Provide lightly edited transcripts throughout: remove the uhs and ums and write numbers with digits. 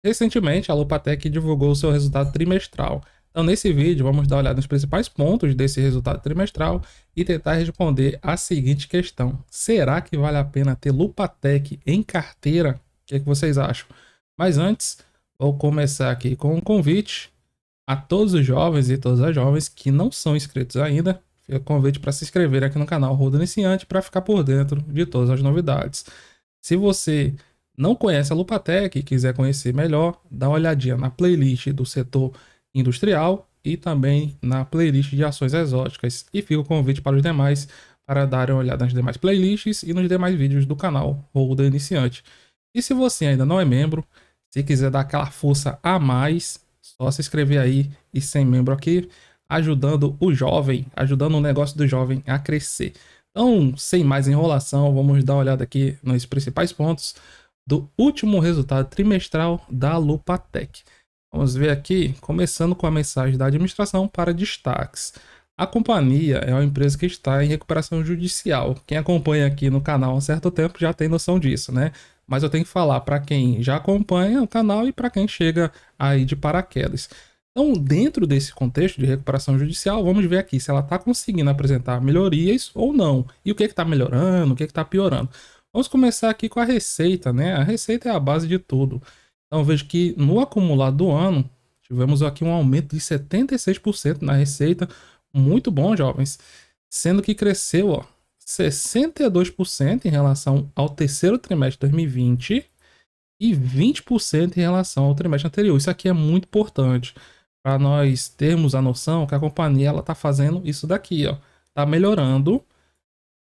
Recentemente, a Lupatec divulgou o seu resultado trimestral. Então, nesse vídeo, vamos dar uma olhada nos principais pontos desse resultado trimestral e tentar responder a seguinte questão: será que vale a pena ter Lupatec em carteira? O que vocês acham? Mas antes, vou começar aqui com um convite a todos os jovens e todas as jovens que não são inscritos ainda. Fica o convite para se inscrever aqui no canal Rodo Iniciante para ficar por dentro de todas as novidades. Se você não conhece a Lupatec e quiser conhecer melhor, dá uma olhadinha na playlist do setor industrial e também na playlist de ações exóticas. E fica o convite para os demais para darem uma olhada nas demais playlists e nos demais vídeos do canal Rodo Iniciante. E se você ainda não é membro, se quiser dar aquela força a mais, só se inscrever aí e ser membro aqui, ajudando o jovem, ajudando o negócio do jovem a crescer. Então, sem mais enrolação, vamos dar uma olhada aqui nos principais pontos do último resultado trimestral da Lupatec. Vamos ver aqui, começando com a mensagem da administração para destaques. A companhia é uma empresa que está em recuperação judicial. Quem acompanha aqui no canal há um certo tempo já tem noção disso, né? Mas eu tenho que falar para quem já acompanha o canal e para quem chega aí de paraquedas. Então, dentro desse contexto de recuperação judicial, vamos ver aqui se ela está conseguindo apresentar melhorias ou não. E o que está melhorando, o que está piorando. Vamos começar aqui com a receita, né? A receita é a base de tudo. Então, vejo que no acumulado do ano, tivemos aqui um aumento de 76% na receita. Muito bom, jovens. Sendo que cresceu, ó, 62% em relação ao terceiro trimestre de 2020 e 20% em relação ao trimestre anterior. Isso aqui é muito importante para nós termos a noção que a companhia está fazendo isso daqui, ó, está melhorando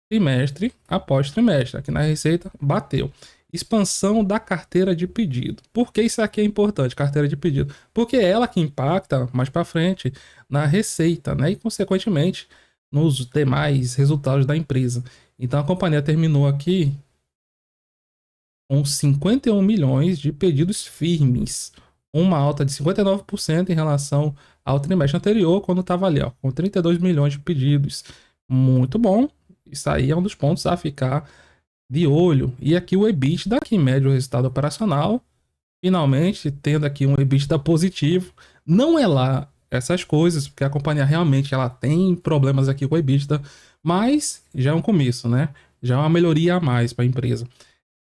trimestre após trimestre. Aqui na receita bateu. Expansão da carteira de pedido. Por que isso aqui é importante, carteira de pedido? Porque é ela que impacta mais para frente na receita, né? E consequentemente nos demais resultados da empresa. Então a companhia terminou aqui com 51 milhões de pedidos firmes, uma alta de 59% em relação ao trimestre anterior, quando estava ali, ó, com 32 milhões de pedidos. Muito bom. Isso aí é um dos pontos a ficar de olho. E aqui o EBITDA, que mede o resultado operacional, finalmente tendo aqui um EBITDA positivo. Não é lá essas coisas, porque a companhia realmente ela tem problemas aqui com o EBITDA, mas já é um começo, né? Já é uma melhoria a mais para a empresa.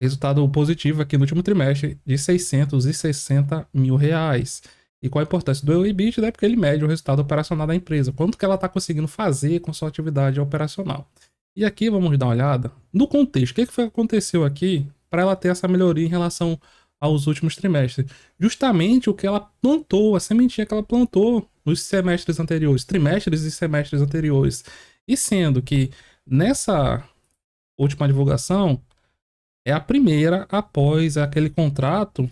Resultado positivo aqui no último trimestre de 660 mil reais. E qual a importância do EBITDA? É porque ele mede o resultado operacional da empresa. Quanto que ela está conseguindo fazer com sua atividade operacional. E aqui vamos dar uma olhada no contexto. O que foi que aconteceu aqui para ela ter essa melhoria em relação aos últimos trimestres? Justamente o que ela plantou, a sementinha que ela plantou nos semestres anteriores, trimestres e semestres anteriores. E sendo que nessa última divulgação é a primeira após aquele contrato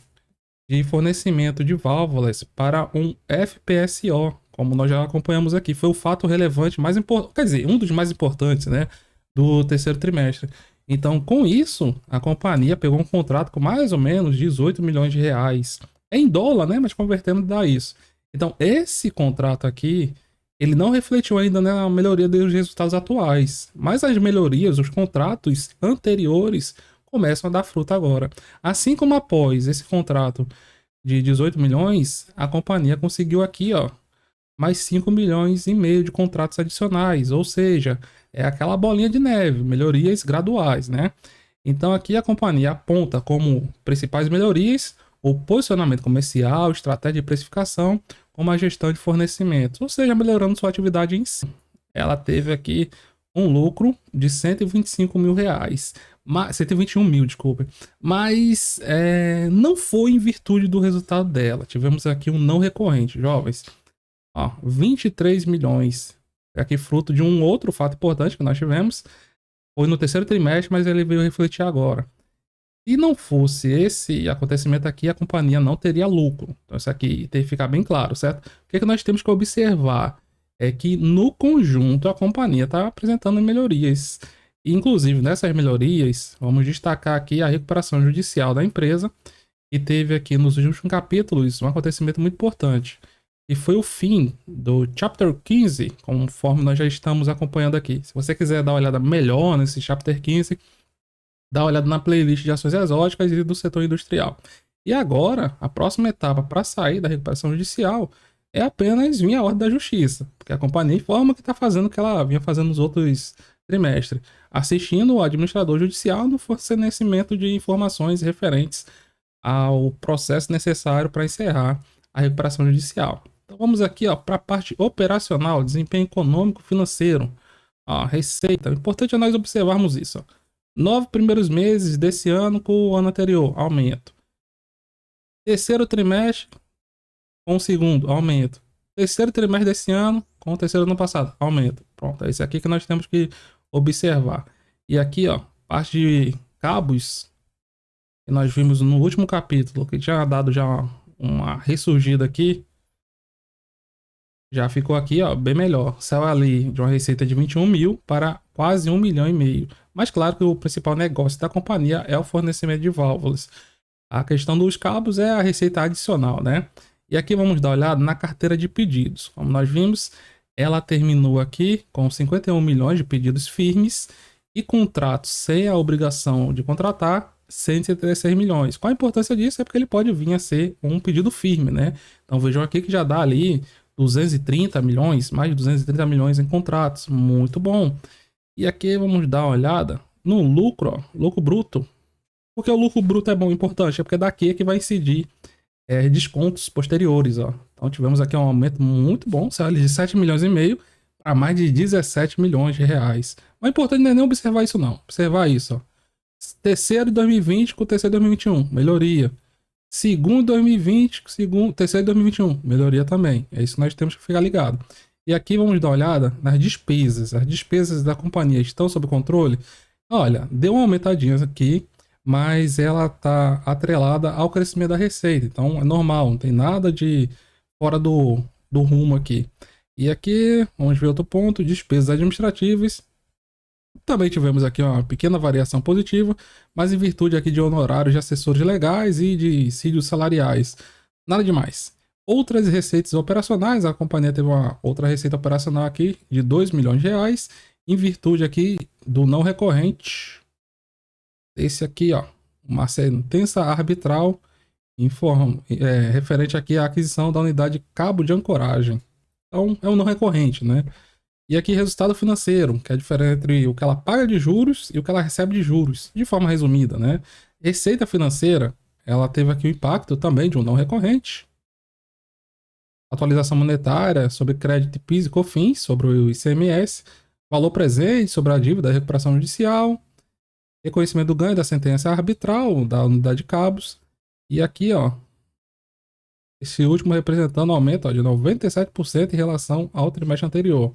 de fornecimento de válvulas para um FPSO, como nós já acompanhamos aqui. Foi o fato relevante mais importante, quer dizer, um dos mais importantes, né, do terceiro trimestre. Então, com isso, a companhia pegou um contrato com mais ou menos 18 milhões de reais. É em dólar, né, mas convertendo dá isso. Então, esse contrato aqui, ele não refletiu ainda na melhoria dos resultados atuais, mas as melhorias, os contratos anteriores começam a dar fruto agora. Assim como após esse contrato de 18 milhões, a companhia conseguiu aqui, ó, mais 5 milhões e meio de contratos adicionais, ou seja, é aquela bolinha de neve, melhorias graduais, né? Então aqui a companhia aponta como principais melhorias o posicionamento comercial, estratégia de precificação, como a gestão de fornecimentos, ou seja, melhorando sua atividade em si. Ela teve aqui um lucro de 125 mil reais. 121 mil, desculpa. Mas não foi em virtude do resultado dela. Tivemos aqui um não recorrente, jovens. Ó, 23 milhões. Aqui fruto de um outro fato importante que nós tivemos. Foi no terceiro trimestre, mas ele veio refletir agora. Se não fosse esse acontecimento aqui, a companhia não teria lucro. Então isso aqui tem que ficar bem claro, certo? O que nós temos que observar é que no conjunto a companhia está apresentando melhorias. Inclusive, nessas melhorias, vamos destacar aqui a recuperação judicial da empresa, que teve aqui nos últimos capítulos um acontecimento muito importante, e foi o fim do Chapter 15, conforme nós já estamos acompanhando aqui. Se você quiser dar uma olhada melhor nesse Chapter 15, dá uma olhada na playlist de ações exóticas e do setor industrial. E agora, a próxima etapa para sair da recuperação judicial é apenas vir a ordem da justiça, porque a companhia informa que está fazendo o que ela vinha fazendo nos outros trimestres, assistindo o administrador judicial no fornecimento de informações referentes ao processo necessário para encerrar a recuperação judicial. Então vamos aqui para a parte operacional, desempenho econômico financeiro, receita. O importante é nós observarmos isso. 9 primeiros meses desse ano com o ano anterior, aumento. Terceiro trimestre com o segundo, aumento. Terceiro trimestre desse ano com o terceiro ano passado, aumento. Pronto, é isso aqui que nós temos que observar. E aqui, parte de cabos que nós vimos no último capítulo, que tinha dado já uma ressurgida aqui, já ficou aqui, bem melhor. Saiu ali de uma receita de 21 mil para quase 1,5 milhão. Mas claro que o principal negócio da companhia é o fornecimento de válvulas. A questão dos cabos é a receita adicional, né? E aqui vamos dar uma olhada na carteira de pedidos. Como nós vimos, ela terminou aqui com 51 milhões de pedidos firmes e contratos sem a obrigação de contratar, 176 milhões. Qual a importância disso? É porque ele pode vir a ser um pedido firme, né? Então vejam aqui que já dá ali 230 milhões, mais de 230 milhões em contratos. Muito bom. E aqui vamos dar uma olhada no lucro, lucro bruto. Porque o lucro bruto é bom, importante, é porque daqui é que vai incidir descontos posteriores. Então tivemos aqui um aumento muito bom, saiu de 7 milhões e meio para mais de 17 milhões de reais. Mas o importante não é nem observar isso não, observar isso. Terceiro de 2020 com terceiro de 2021, melhoria. Segundo 2020, terceiro de 2021, melhoria também. É isso que nós temos que ficar ligado. E aqui vamos dar uma olhada nas despesas. As despesas da companhia estão sob controle? Olha, deu uma aumentadinha aqui, mas ela está atrelada ao crescimento da receita. Então é normal, não tem nada de fora do rumo aqui. E aqui, vamos ver outro ponto, despesas administrativas. Também tivemos aqui uma pequena variação positiva, mas em virtude aqui de honorários de assessores legais e de sídios salariais. Nada demais. Outras receitas operacionais, a companhia teve uma outra receita operacional aqui de 2 milhões de reais, em virtude aqui do não recorrente. Esse aqui, uma sentença arbitral referente aqui à aquisição da unidade de cabo de ancoragem. Então, é um não recorrente, né? E aqui resultado financeiro, que é a diferença entre o que ela paga de juros e o que ela recebe de juros, de forma resumida, né? Receita financeira, ela teve aqui o impacto também de um não recorrente. Atualização monetária sobre crédito PIS e COFINS, sobre o ICMS, valor presente sobre a dívida da recuperação judicial, reconhecimento do ganho da sentença arbitral da unidade de cabos. E aqui, esse último representando um aumento de 97% em relação ao trimestre anterior.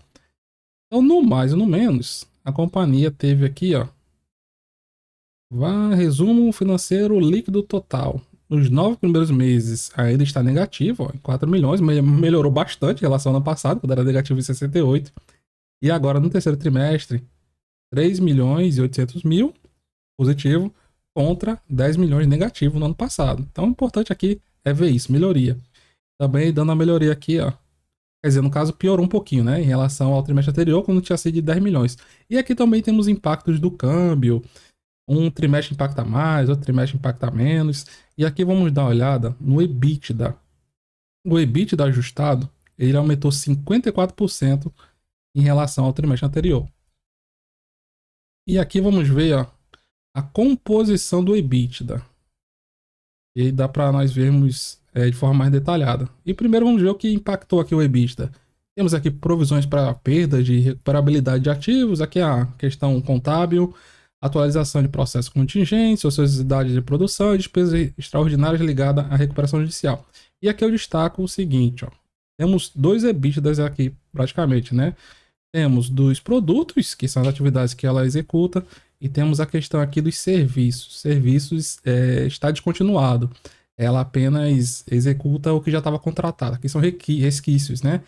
Então, no mais e no menos, a companhia teve aqui, resumo financeiro líquido total. Nos 9 primeiros meses ainda está negativo, em 4 milhões, melhorou bastante em relação ao ano passado, quando era negativo em 68. E agora no terceiro trimestre, 3 milhões e 800 mil positivo contra 10 milhões negativo no ano passado. Então, o importante aqui é ver isso, melhoria. Também dando a melhoria aqui, quer dizer, no caso, piorou um pouquinho, né? Em relação ao trimestre anterior, quando tinha sido de 10 milhões. E aqui também temos impactos do câmbio. Um trimestre impacta mais, outro trimestre impacta menos. E aqui vamos dar uma olhada no EBITDA. O EBITDA ajustado, ele aumentou 54% em relação ao trimestre anterior. E aqui vamos ver, a composição do EBITDA. E dá para nós vermos de forma mais detalhada. E primeiro vamos ver o que impactou aqui o EBITDA. Temos aqui provisões para perda de recuperabilidade de ativos, aqui a questão contábil, atualização de processos contingentes, ociosidade de produção e despesas extraordinárias ligadas à recuperação judicial. E aqui eu destaco o seguinte, temos dois EBITDAs aqui praticamente, né? Temos dos produtos, que são as atividades que ela executa, e temos a questão aqui dos serviços. Serviços está descontinuado. Ela apenas executa o que já estava contratado. Aqui são resquícios, né?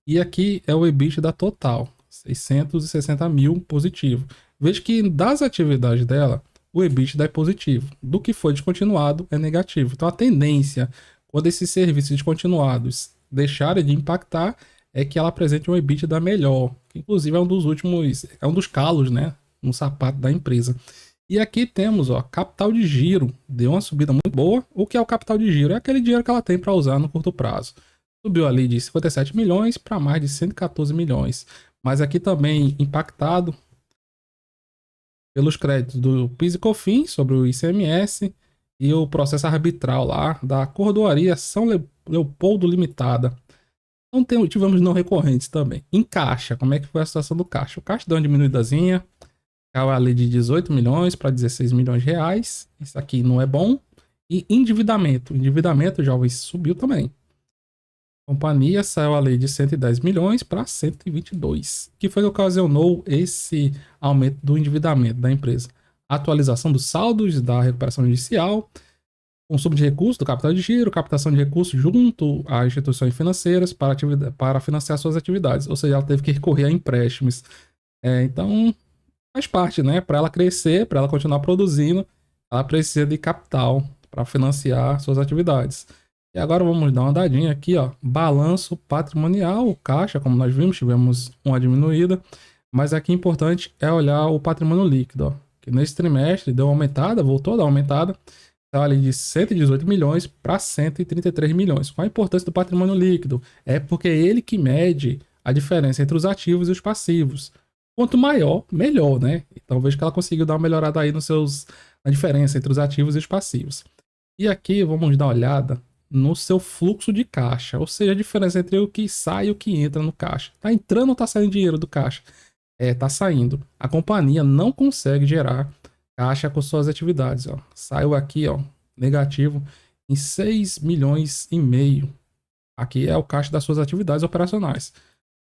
E aqui é o EBITDA total, 660 mil positivo. Veja que das atividades dela, o EBITDA é positivo. Do que foi descontinuado é negativo. Então a tendência, quando esses serviços descontinuados deixarem de impactar, é que ela apresente um EBITDA melhor. Que inclusive é um dos últimos, é um dos calos, né? No sapato da empresa. E aqui temos, ó, capital de giro. Deu uma subida muito boa. O que é o capital de giro? É aquele dinheiro que ela tem para usar no curto prazo. Subiu ali de 57 milhões para mais de 114 milhões. Mas aqui também impactado pelos créditos do PIS e COFINS sobre o ICMS e o processo arbitral lá da Cordoaria São Leopoldo Limitada. Então tivemos não recorrentes também. Em caixa, como é que foi a situação do caixa? O caixa deu uma diminuidazinha, caiu ali de 18 milhões para 16 milhões de reais. Isso aqui não é bom. E endividamento. Endividamento, jovens, subiu também. A companhia saiu ali de 110 milhões para 122. O que foi que ocasionou esse aumento do endividamento da empresa? Atualização dos saldos da recuperação judicial, consumo de recursos do capital de giro, captação de recursos junto às instituições financeiras para financiar suas atividades. Ou seja, ela teve que recorrer a empréstimos. Então, faz parte, né? Para ela crescer, para ela continuar produzindo, ela precisa de capital para financiar suas atividades. E agora vamos dar uma dadinha aqui, ó. Balanço patrimonial, caixa, como nós vimos, tivemos uma diminuída. Mas aqui importante é olhar o patrimônio líquido, ó. Que nesse trimestre deu uma aumentada, voltou a dar uma aumentada. Então, ali de 118 milhões para 133 milhões. Qual a importância do patrimônio líquido? É porque é ele que mede a diferença entre os ativos e os passivos. Quanto maior, melhor, né? Então vejo que ela conseguiu dar uma melhorada aí na diferença entre os ativos e os passivos. E aqui vamos dar uma olhada no seu fluxo de caixa, ou seja, a diferença entre o que sai e o que entra no caixa. Tá entrando ou tá saindo dinheiro do caixa? Tá saindo. A companhia não consegue gerar caixa com suas atividades, ó. Saiu aqui, ó, negativo em 6 milhões e meio. Aqui é o caixa das suas atividades operacionais.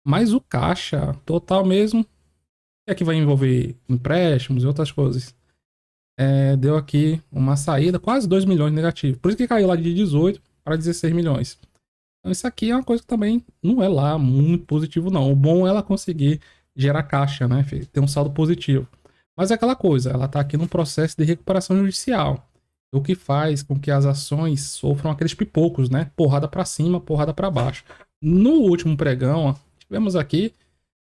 Mas o caixa total mesmo é que vai envolver empréstimos e outras coisas. Deu aqui uma saída, quase 2 milhões negativo. Por isso que caiu lá de 18 para 16 milhões. Então isso aqui é uma coisa que também não é lá muito positivo, não. O bom é ela conseguir gerar caixa, né? Ter um saldo positivo. Mas é aquela coisa, ela está aqui num processo de recuperação judicial. O que faz com que as ações sofram aqueles pipocos, né? Porrada para cima, porrada para baixo. No último pregão, ó, tivemos aqui,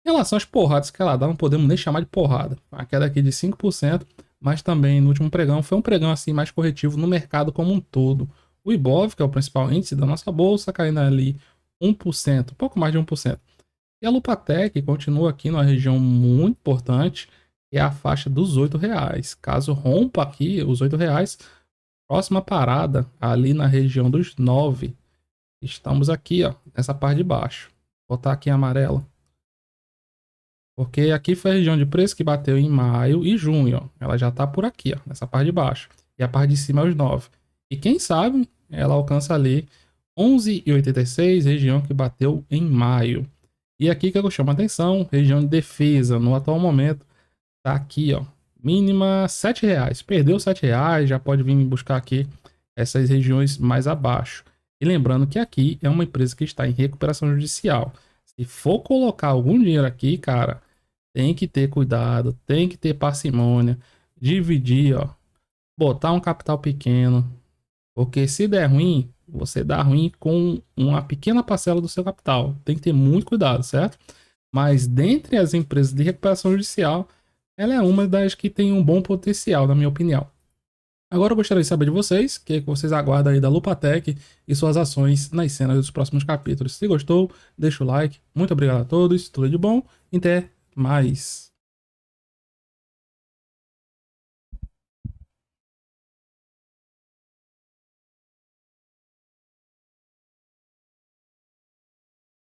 em relação às porradas que ela dá, não podemos nem chamar de porrada. A queda aqui de 5%, mas também no último pregão foi um pregão assim mais corretivo no mercado como um todo. O Ibov, que é o principal índice da nossa bolsa, caindo ali 1%, pouco mais de 1%. E a Lupatec continua aqui numa região muito importante, que é a faixa dos R$ 8. Caso rompa aqui os R$ 8, próxima parada ali na região dos 9. Estamos aqui, ó, nessa parte de baixo. Vou botar aqui em amarelo. Porque aqui foi a região de preço que bateu em maio e junho, ó. Ela já tá por aqui, ó, nessa parte de baixo. E a parte de cima é os 9. E quem sabe ela alcança ali 11,86, região que bateu em maio. E aqui que eu chamo a atenção, região de defesa, no atual momento, tá aqui, ó, mínima R$ 7. Perdeu R$ 7, já pode vir buscar aqui essas regiões mais abaixo. E lembrando que aqui é uma empresa que está em recuperação judicial. Se for colocar algum dinheiro aqui, cara, tem que ter cuidado, tem que ter parcimônia, dividir, ó, botar um capital pequeno, porque se der ruim, você dá ruim com uma pequena parcela do seu capital. Tem que ter muito cuidado, certo? Mas dentre as empresas de recuperação judicial, ela é uma das que tem um bom potencial, na minha opinião. Agora eu gostaria de saber de vocês, o que vocês aguardam aí da Lupatec e suas ações nas cenas dos próximos capítulos. Se gostou, deixa o like. Muito obrigado a todos, tudo de bom e até mais.